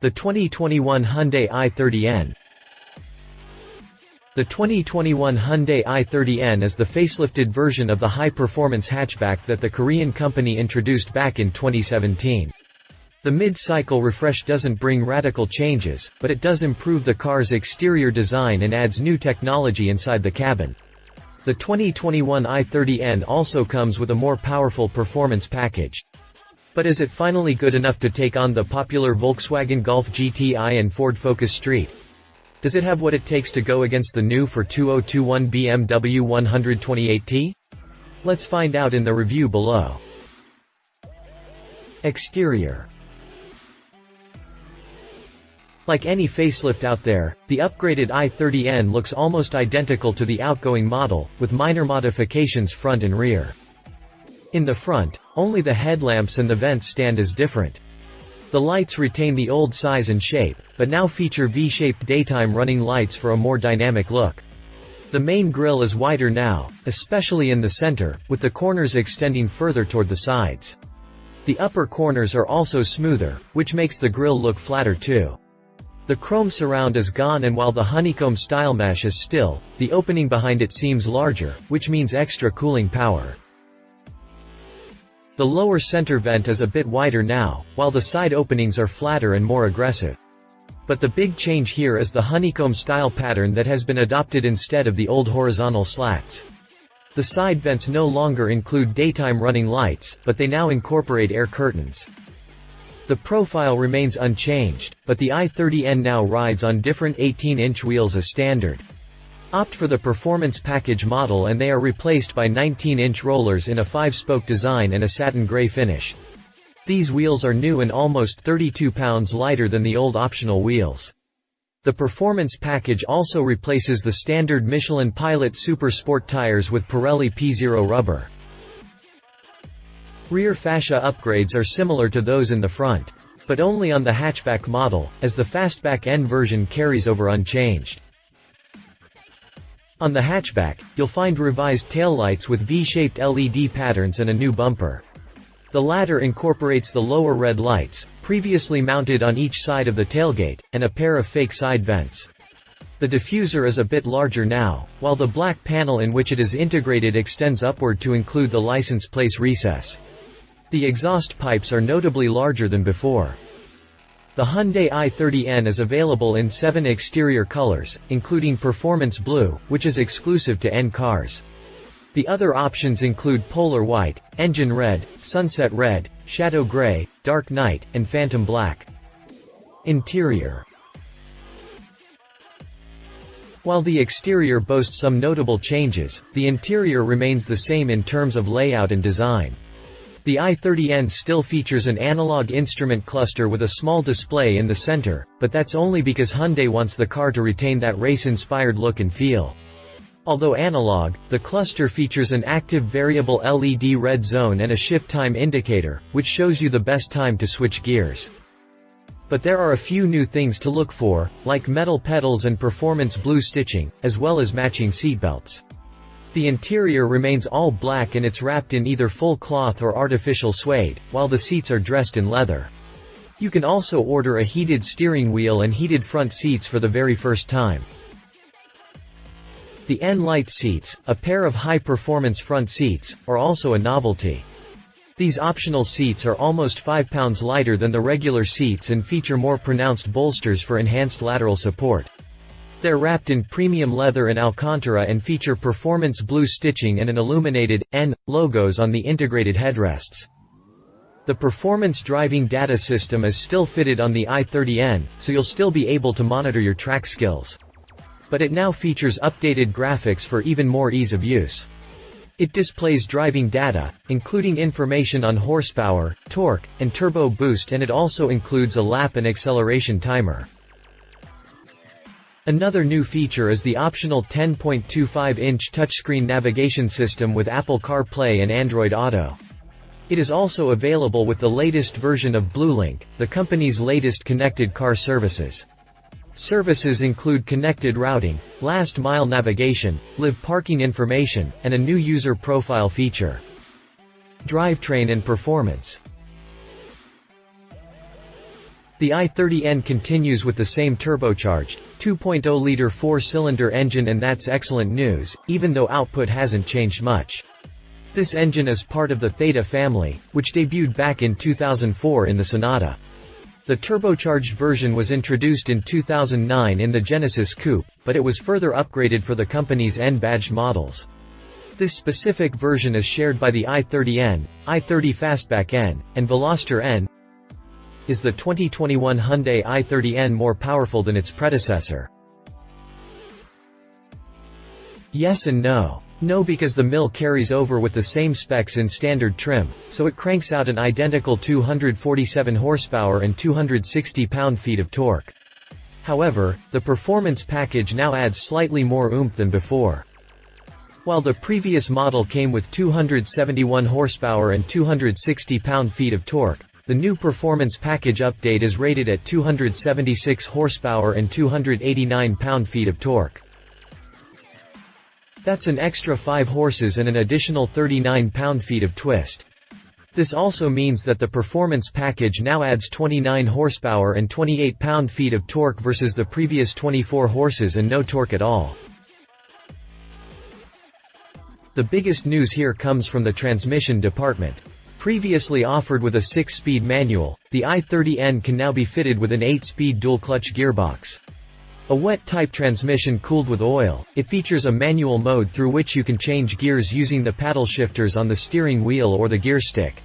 The 2021 Hyundai i30N. The 2021 Hyundai i30N is the facelifted version of the high-performance hatchback that the Korean company introduced back in 2017. The mid-cycle refresh doesn't bring radical changes, but it does improve the car's exterior design and adds new technology inside the cabin. The 2021 i30N also comes with a more powerful performance package. But is it finally good enough to take on the popular Volkswagen Golf GTI and Ford Focus Street? Does it have what it takes to go against the new for 2021 BMW 128T? Let's find out in the review below. Exterior. Like any facelift out there, the upgraded i30N looks almost identical to the outgoing model, with minor modifications front and rear. In the front, only the headlamps and the vents stand as different. The lights retain the old size and shape, but now feature V-shaped daytime running lights for a more dynamic look. The main grille is wider now, especially in the center, with the corners extending further toward the sides. The upper corners are also smoother, which makes the grille look flatter too. The chrome surround is gone, and while the honeycomb style mesh is still, the opening behind it seems larger, which means extra cooling power. The lower center vent is a bit wider now, while the side openings are flatter and more aggressive. But the big change here is the honeycomb style pattern that has been adopted instead of the old horizontal slats. The side vents no longer include daytime running lights, but they now incorporate air curtains. The profile remains unchanged, but the i30N now rides on different 18-inch wheels as standard. Opt for the performance package model and they are replaced by 19-inch rollers in a 5-spoke design and a satin gray finish. These wheels are new and almost 32 pounds lighter than the old optional wheels. The performance package also replaces the standard Michelin Pilot Super Sport tires with Pirelli P0 rubber. Rear fascia upgrades are similar to those in the front, but only on the hatchback model, as the fastback N version carries over unchanged. On the hatchback, you'll find revised taillights with V-shaped LED patterns and a new bumper. The latter incorporates the lower red lights, previously mounted on each side of the tailgate, and a pair of fake side vents. The diffuser is a bit larger now, while the black panel in which it is integrated extends upward to include the license plate recess. The exhaust pipes are notably larger than before. The Hyundai i30N is available in 7 exterior colors, including Performance Blue, which is exclusive to N cars. The other options include Polar White, Engine Red, Sunset Red, Shadow Gray, Dark Night, and Phantom Black. Interior. While the exterior boasts some notable changes, the interior remains the same in terms of layout and design. The i30N still features an analog instrument cluster with a small display in the center, but that's only because Hyundai wants the car to retain that race-inspired look and feel. Although analog, the cluster features an active variable LED red zone and a shift time indicator, which shows you the best time to switch gears. But there are a few new things to look for, like metal pedals and performance blue stitching, as well as matching seatbelts. The interior remains all black and it's wrapped in either full cloth or artificial suede, while the seats are dressed in leather. You can also order a heated steering wheel and heated front seats for the very first time. The N-Lite seats, a pair of high-performance front seats, are also a novelty. These optional seats are almost 5 pounds lighter than the regular seats and feature more pronounced bolsters for enhanced lateral support. They're wrapped in premium leather and Alcantara and feature performance blue stitching and an illuminated N logos on the integrated headrests. The performance driving data system is still fitted on the i30N, so you'll still be able to monitor your track skills. But it now features updated graphics for even more ease of use. It displays driving data, including information on horsepower, torque, and turbo boost, and it also includes a lap and acceleration timer. Another new feature is the optional 10.25-inch touchscreen navigation system with Apple CarPlay and Android Auto. It is also available with the latest version of BlueLink, the company's latest connected car services. Services include connected routing, last-mile navigation, live parking information, and a new user profile feature. Drivetrain and performance. The The i30N continues with the same turbocharged, 2.0-liter four-cylinder engine, and that's excellent news, even though output hasn't changed much. This engine is part of the Theta family, which debuted back in 2004 in the Sonata. The turbocharged version was introduced in 2009 in the Genesis Coupe, but it was further upgraded for the company's N-badged models. This specific version is shared by the i30N, i30 Fastback N, and Veloster N. Is the 2021 Hyundai i30N more powerful than its predecessor? Yes and no. No, because the mill carries over with the same specs in standard trim, so it cranks out an identical 247 horsepower and 260 pound-feet of torque. However, the performance package now adds slightly more oomph than before. While the previous model came with 271 horsepower and 260 pound-feet of torque, the new performance package update is rated at 276 horsepower and 289 pound-feet of torque. That's an extra 5 horses and an additional 39 pound-feet of twist. This also means that the performance package now adds 29 horsepower and 28 pound-feet of torque versus the previous 24 horses and no torque at all. The biggest news here comes from the transmission department. Previously offered with a 6-speed manual, the i30N can now be fitted with an 8-speed dual-clutch gearbox. A wet-type transmission cooled with oil, it features a manual mode through which you can change gears using the paddle shifters on the steering wheel or the gear stick.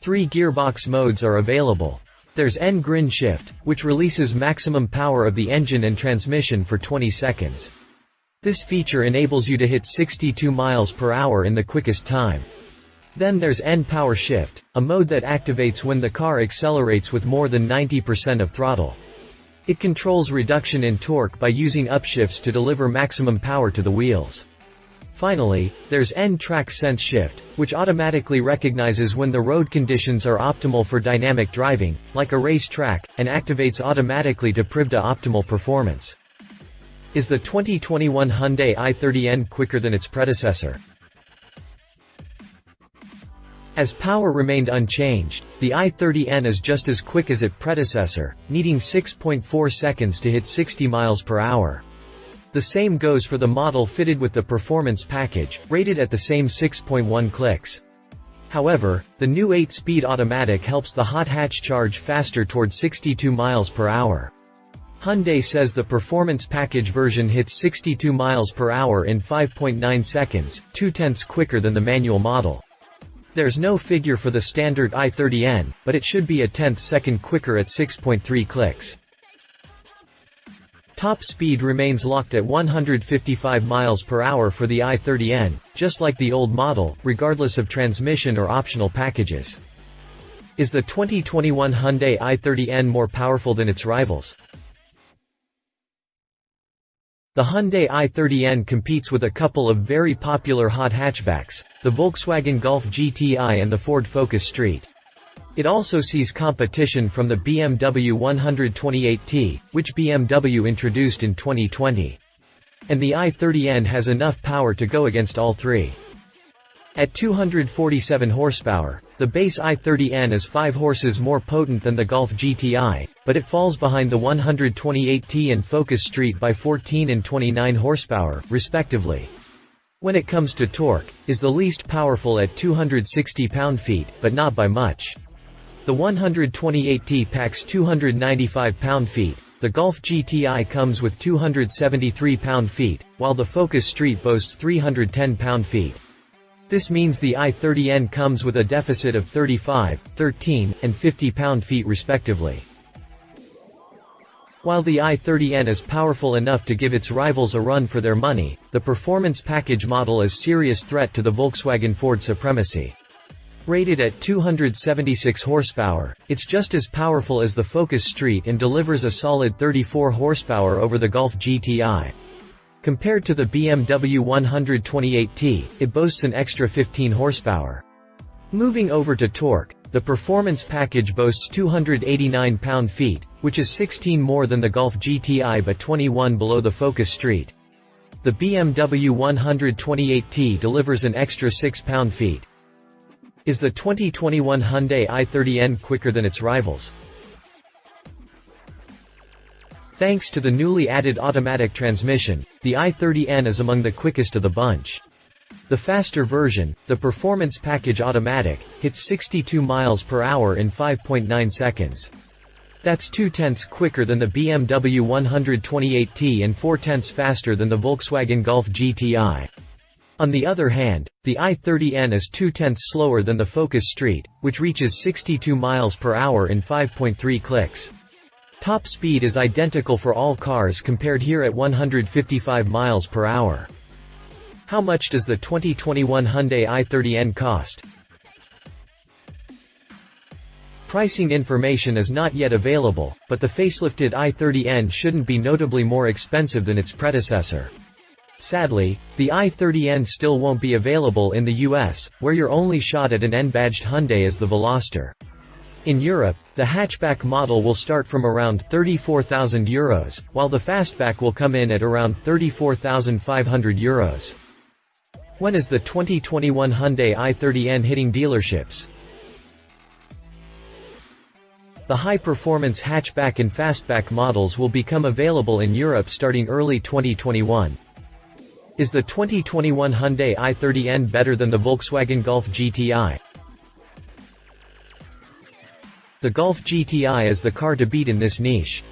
3 gearbox modes are available. There's N-grin shift, which releases maximum power of the engine and transmission for 20 seconds. This feature enables you to hit 62 miles per hour in the quickest time. Then there's N-power shift, a mode that activates when the car accelerates with more than 90% of throttle. It controls reduction in torque by using upshifts to deliver maximum power to the wheels. Finally, there's N-track sense shift, which automatically recognizes when the road conditions are optimal for dynamic driving, like a race track, and activates automatically to prove optimal performance. Is the 2021 Hyundai i30N quicker than its predecessor? As power remained unchanged, the i30N is just as quick as its predecessor, needing 6.4 seconds to hit 60 miles per hour. The same goes for the model fitted with the performance package, rated at the same 6.1 clicks. However, the new 8-speed automatic helps the hot hatch charge faster toward 62 miles per hour. Hyundai says the performance package version hits 62 miles per hour in 5.9 seconds, 0.2 quicker than the manual model. There's no figure for the standard i30N, but it should be a 1/10 second quicker at 6.3 clicks. Top speed remains locked at 155 miles per hour for the i30N, just like the old model, regardless of transmission or optional packages. Is the 2021 Hyundai i30N more powerful than its rivals? The Hyundai i30N competes with a couple of very popular hot hatchbacks, the Volkswagen Golf GTI and the Ford Focus Street. It also sees competition from the BMW 128T, which BMW introduced in 2020. And the i30N has enough power to go against all three. At 247 horsepower, the base i30N is 5 horses more potent than the Golf GTI, but it falls behind the 128T and Focus Street by 14 and 29 horsepower, respectively. When it comes to torque, is the least powerful at 260 pound-feet, but not by much. The 128T packs 295 pound-feet, the Golf GTI comes with 273 pound-feet, while the Focus Street boasts 310 pound-feet. This means the i30N comes with a deficit of 35, 13, and 50 pound-feet respectively. While the i30N is powerful enough to give its rivals a run for their money, the performance package model is a serious threat to the Volkswagen Ford supremacy. Rated at 276 horsepower, it's just as powerful as the Focus Street and delivers a solid 34 horsepower over the Golf GTI. Compared to the BMW 128T, it boasts an extra 15 horsepower. Moving over to torque, the performance package boasts 289 pound-feet, which is 16 more than the Golf GTI but 21 below the Focus Street. The BMW 128T delivers an extra 6 pound-feet. Is the 2021 Hyundai i30N quicker than its rivals? Thanks to the newly added automatic transmission, the i30N is among the quickest of the bunch. The faster version, the Performance Package Automatic, hits 62 miles per hour in 5.9 seconds. That's 0.2 quicker than the BMW 128T and 0.4 faster than the Volkswagen Golf GTI. On the other hand, the i30N is 0.2 slower than the Focus Street, which reaches 62 miles per hour in 5.3 clicks. Top speed is identical for all cars compared here at 155 miles per hour. How much does the 2021 Hyundai i30N cost? Pricing information is not yet available, but the facelifted i30N shouldn't be notably more expensive than its predecessor. Sadly, the i30N still won't be available in the US, where your only shot at an N-badged Hyundai is the Veloster. In Europe, the hatchback model will start from around €34,000, while the fastback will come in at around €34,500. When is the 2021 Hyundai i30N hitting dealerships? The high-performance hatchback and fastback models will become available in Europe starting early 2021. Is the 2021 Hyundai i30N better than the Volkswagen Golf GTI? The Golf GTI is the car to beat in this niche.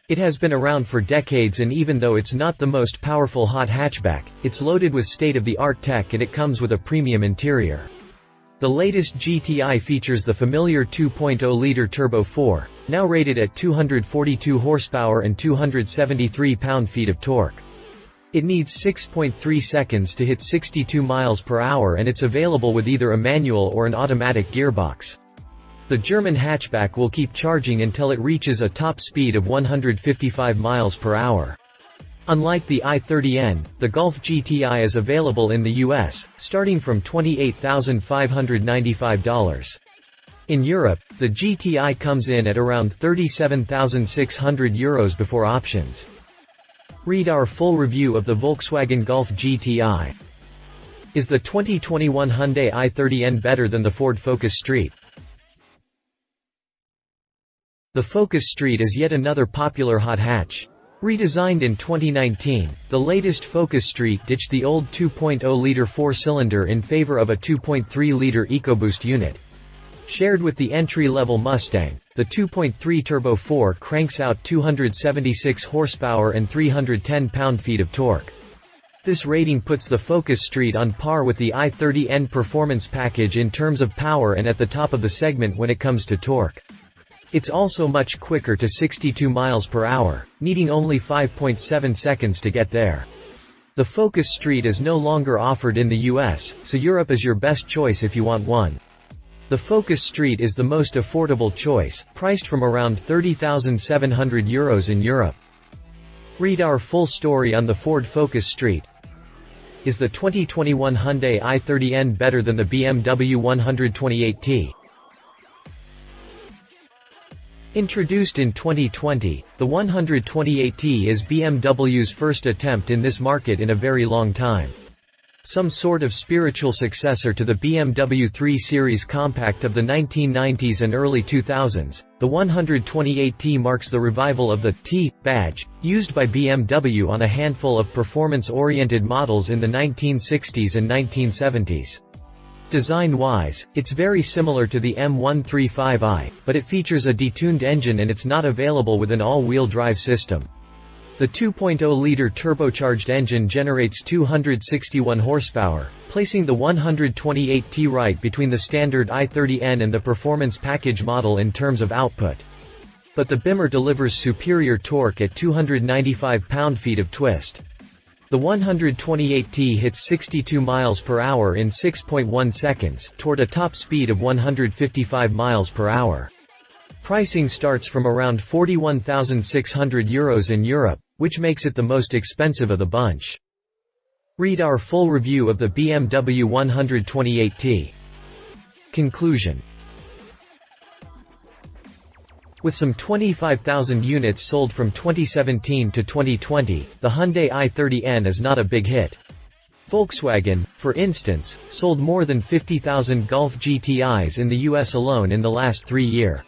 It has been around for decades, and even though it's not the most powerful hot hatchback, it's loaded with state-of-the-art tech and it comes with a premium interior. The latest GTI features the familiar 2.0-liter Turbo 4, now rated at 242 horsepower and 273 pound-feet of torque. It needs 6.3 seconds to hit 62 miles per hour, and it's available with either a manual or an automatic gearbox. The German hatchback will keep charging until it reaches a top speed of 155 miles per hour. Unlike the i30N, the Golf GTI is available in the US, starting from $28,595. In Europe, the GTI comes in at around €37,600 before options. Read our full review of the Volkswagen Golf GTI. Is the 2021 Hyundai i30N better than the Ford Focus Street? The Focus Street is yet another popular hot hatch. Redesigned in 2019, the latest Focus Street ditched the old 2.0-liter four-cylinder in favor of a 2.3-liter EcoBoost unit. Shared with the entry-level Mustang, the 2.3 Turbo 4 cranks out 276 horsepower and 310 pound-feet of torque. This rating puts the Focus Street on par with the i30N performance package in terms of power and at the top of the segment when it comes to torque. It's also much quicker to 62 miles per hour, needing only 5.7 seconds to get there. The Focus Street is no longer offered in the US, so Europe is your best choice if you want one. The Focus Street is the most affordable choice, priced from around €30,700 in Europe. Read our full story on the Ford Focus Street. Is the 2021 Hyundai i30N better than the BMW 128T? Introduced in 2020, the 128T is BMW's first attempt in this market in a very long time. Some sort of spiritual successor to the BMW 3 Series compact of the 1990s and early 2000s, the 128T marks the revival of the T badge, used by BMW on a handful of performance-oriented models in the 1960s and 1970s. Design-wise, it's very similar to the M135i, but it features a detuned engine and it's not available with an all-wheel drive system. The 2.0-liter turbocharged engine generates 261 horsepower, placing the 128T right between the standard i30N and the performance package model in terms of output. But the Bimmer delivers superior torque at 295 pound-feet of twist. The 128T hits 62 miles per hour in 6.1 seconds, toward a top speed of 155 miles per hour. Pricing starts from around €41,600 in Europe, which makes it the most expensive of the bunch. Read our full review of the BMW 128T. Conclusion. With some 25,000 units sold from 2017 to 2020, the Hyundai i30N is not a big hit. Volkswagen, for instance, sold more than 50,000 Golf GTIs in the US alone in the last 3 years.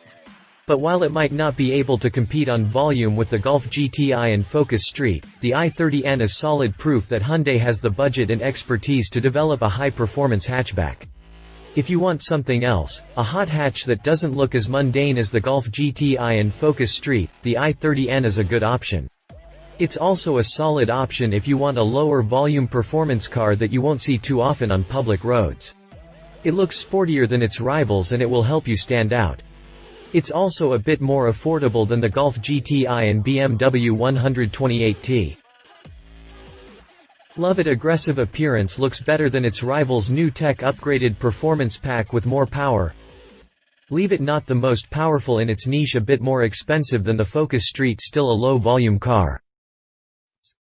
But while it might not be able to compete on volume with the Golf GTI and Focus Street, the i30N is solid proof that Hyundai has the budget and expertise to develop a high-performance hatchback. If you want something else, a hot hatch that doesn't look as mundane as the Golf GTI and Focus Street, the i30N is a good option. It's also a solid option if you want a lower volume performance car that you won't see too often on public roads. It looks sportier than its rivals and it will help you stand out. It's also a bit more affordable than the Golf GTI and BMW 128T. Love it. Aggressive appearance looks better than its rival's new tech upgraded performance pack with more power. Leave it not the most powerful in its niche, a bit more expensive than the Focus Street, still a low volume car.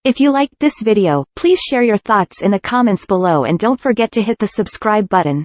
If you liked this video, please share your thoughts in the comments below and don't forget to hit the subscribe button.